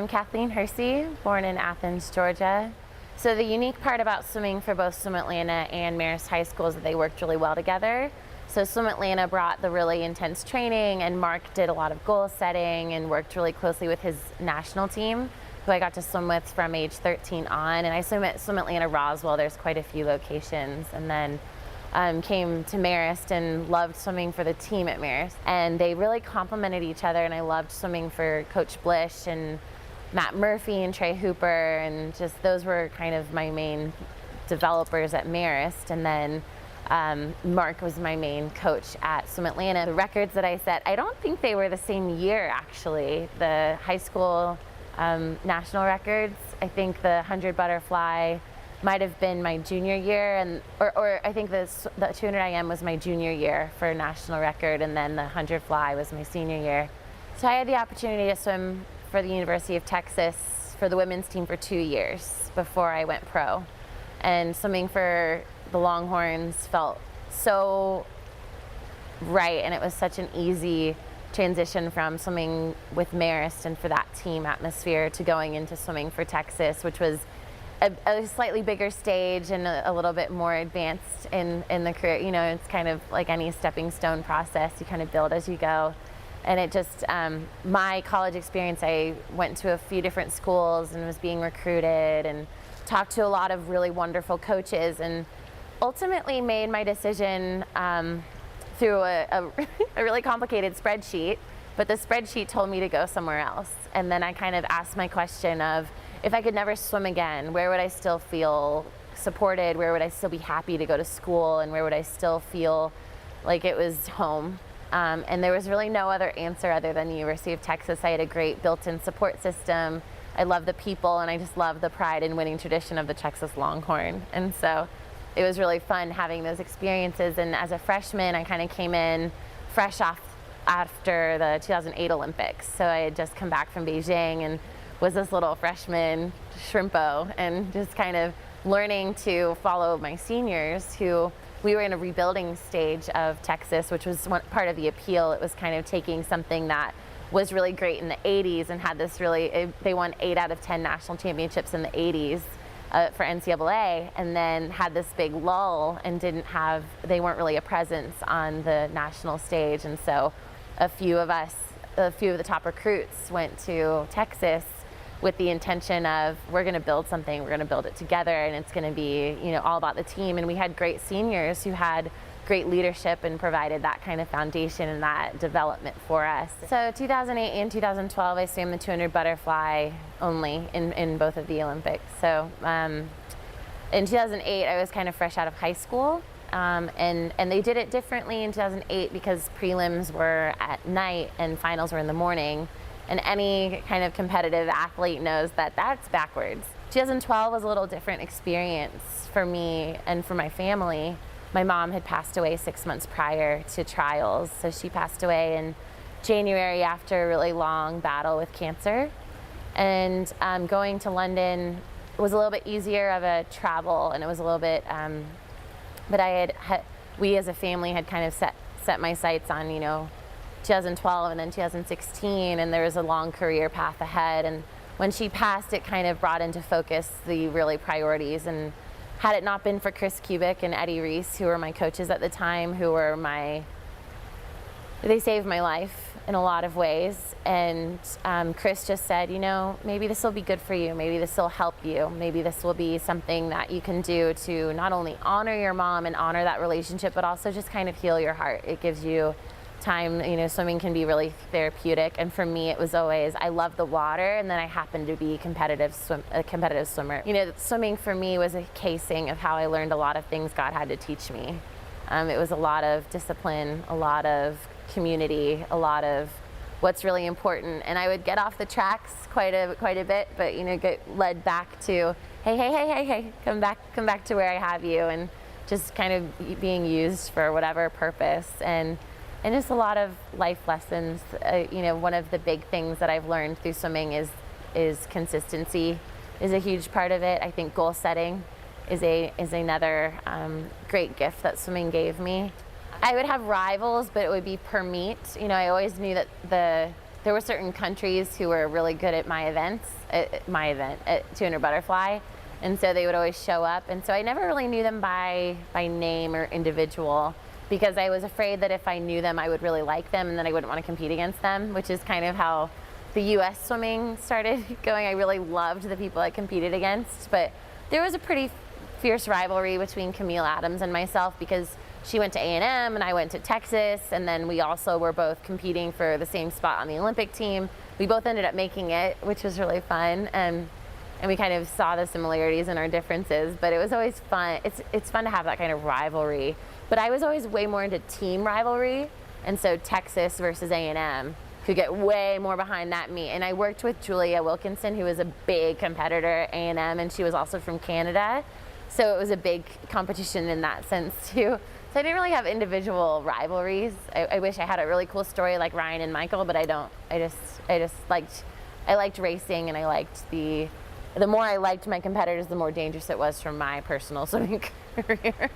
I'm Kathleen Hersey, born in Athens, Georgia. So the unique part about swimming for both Swim Atlanta and Marist High School is that they worked really well together. So Swim Atlanta brought the really intense training, and Mark did a lot of goal setting and worked really closely with his national team, who I got to swim with from age 13 on. And I swim at Swim Atlanta Roswell. There's quite a few locations. And then came to Marist and loved swimming for the team at Marist. And they really complemented each other, and I loved swimming for Coach Blish and Matt Murphy and Trey Hooper, and just those were kind of my main developers at Marist. And then Mark was my main coach at Swim Atlanta. The records that I set, I don't think they were the same year actually. The high school national records, I think the 100 butterfly might have been my junior year, or I think the 200 IM was my junior year for a national record, and then the 100 fly was my senior year. So I had the opportunity to swim for the University of Texas for the women's team for 2 years before I went pro. And swimming for the Longhorns felt so right, and it was such an easy transition from swimming with Marist and for that team atmosphere to going into swimming for Texas, which was a slightly bigger stage and a little bit more advanced in the career. You know, it's kind of like any stepping stone process. You kind of build as you go. And it just, my college experience, I went to a few different schools and was being recruited and talked to a lot of really wonderful coaches, and ultimately made my decision through a really complicated spreadsheet, but the spreadsheet told me to go somewhere else. And then I kind of asked my question of, if I could never swim again, where would I still feel supported? Where would I still be happy to go to school? And where would I still feel like it was home? And there was really no other answer other than the University of Texas. I had a great built-in support system. I love the people, and I just love the pride and winning tradition of the Texas Longhorn. And so it was really fun having those experiences. And as a freshman, I kind of came in fresh off after the 2008 Olympics. So I had just come back from Beijing and was this little freshman shrimpo, and just kind of learning to follow my seniors who, we were in a rebuilding stage of Texas, which was one part of the appeal. It was kind of taking something that was really great in the 80s and had this really, they won 8 out of 10 national championships in the 80s for NCAA, and then had this big lull and they weren't really a presence on the national stage. And so a few of the top recruits went to Texas with the intention of, we're going to build something, we're going to build it together, and it's going to be, you know, all about the team. And we had great seniors who had great leadership and provided that kind of foundation and that development for us. So 2008 and 2012, I swam the 200 butterfly only in both of the Olympics. So in 2008, I was kind of fresh out of high school, and they did it differently in 2008 because prelims were at night and finals were in the morning. And any kind of competitive athlete knows that that's backwards. 2012 was a little different experience for me and for my family. My mom had passed away 6 months prior to trials. So she passed away in January after a really long battle with cancer. And going to London was a little bit easier of a travel, and it was a little bit, but we as a family had kind of set my sights on, you know, 2012 and then 2016, and there was a long career path ahead. And when she passed, it kind of brought into focus the really priorities. And had it not been for Chris Kubik and Eddie Reese, who were my coaches at the time, they saved my life in a lot of ways. And Chris just said, you know, maybe this will be good for you, maybe this will help you, maybe this will be something that you can do to not only honor your mom and honor that relationship, but also just kind of heal your heart. It gives you time, you know, swimming can be really therapeutic, and for me it was always, I love the water, and then I happened to be a competitive swimmer. You know, swimming for me was a casing of how I learned a lot of things God had to teach me. It was a lot of discipline, a lot of community, a lot of what's really important, and I would get off the tracks quite a bit, but you know, get led back to, hey, come back to where I have you, and just kind of being used for whatever purpose. And just a lot of life lessons. You know, one of the big things that I've learned through swimming is consistency is a huge part of it. I think goal setting is another great gift that swimming gave me. I would have rivals, but it would be per meet. You know, I always knew that the there were certain countries who were really good at my events, at 200 butterfly, and so they would always show up. And so I never really knew them by name or individual, because I was afraid that if I knew them, I would really like them, and then I wouldn't want to compete against them, which is kind of how the U.S. swimming started going. I really loved the people I competed against, but there was a pretty fierce rivalry between Camille Adams and myself, because she went to A&M and I went to Texas, and then we also were both competing for the same spot on the Olympic team. We both ended up making it, which was really fun, and we kind of saw the similarities and our differences, but it was always fun. It's fun to have that kind of rivalry, but I was always way more into team rivalry, and so Texas versus A&M could get way more behind that meet. And I worked with Julia Wilkinson, who was a big competitor at A&M, and she was also from Canada, so it was a big competition in that sense too. So I didn't really have individual rivalries. I wish I had a really cool story like Ryan and Michael, but I don't. I just liked racing, and I liked the more I liked my competitors, the more dangerous it was for my personal swimming career.